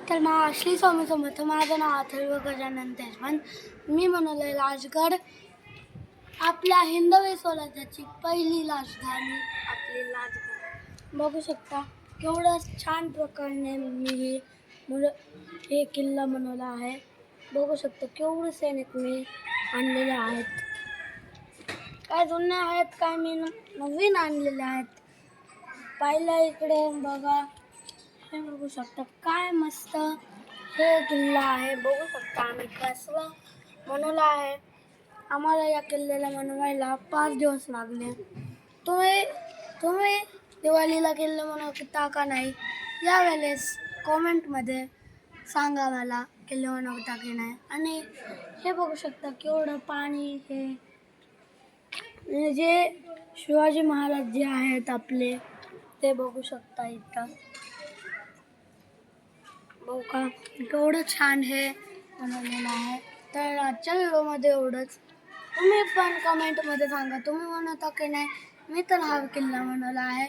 तर श्री स्वामी समर्थ. माझं नाव अथर्व गजानन देशपांडे. मी बनवलं राजगड. आपल्या हिंदवी स्वराज्याची पहिली राजधानी आपली राजगड. बघू शकता केवढं छान प्रकारे मी हे किल्ला बनवला आहे. बघू शकता केवढे सैनिक मी आणलेले आहेत. काय जुने आहेत, काय मी नवीन आणलेले आहेत. पाहिलं इकडे बघा, हे बघू शकता काय मस्त हे किल्ला आहे. बघू शकता आम्ही कसला बनवला आहे. आम्हाला या किल्ल्याला बनवायला 5 दिवस लागले. तुम्ही दिवाळीला किल्ला बनवता का नाही? यावेळेस कॉमेंटमध्ये सांगा मला किल्ला बनवता की नाही. आणि हे बघू शकता केवढं पाणी, हे जे शिवाजी महाराज जे आहेत आपले ते बघू शकता इथं. बघू का केवढं छान हे बनवलेलं आहे. तर आजच्या व्हिडिओमध्ये एवढंच. तुम्ही पण कमेंटमध्ये सांगा तुम्ही बनवता की नाही. मी तर हा किल्ला बनवला आहे.